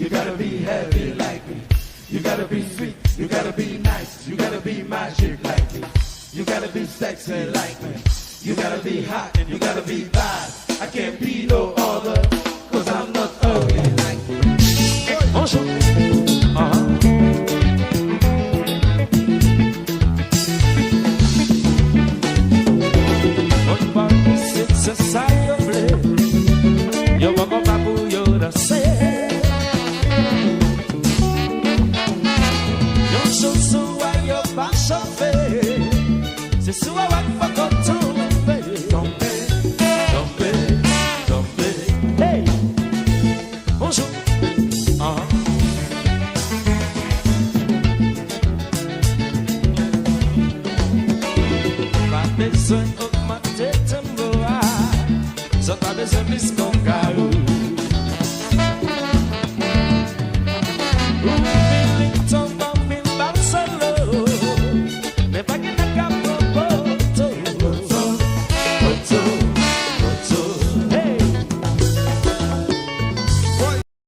You gotta be heavy like me. You gotta be sweet. You gotta be nice. You gotta be magic like me. You gotta be sexy like me. You gotta be hot and you gotta be bad. I can't be no other, 'cause I'm not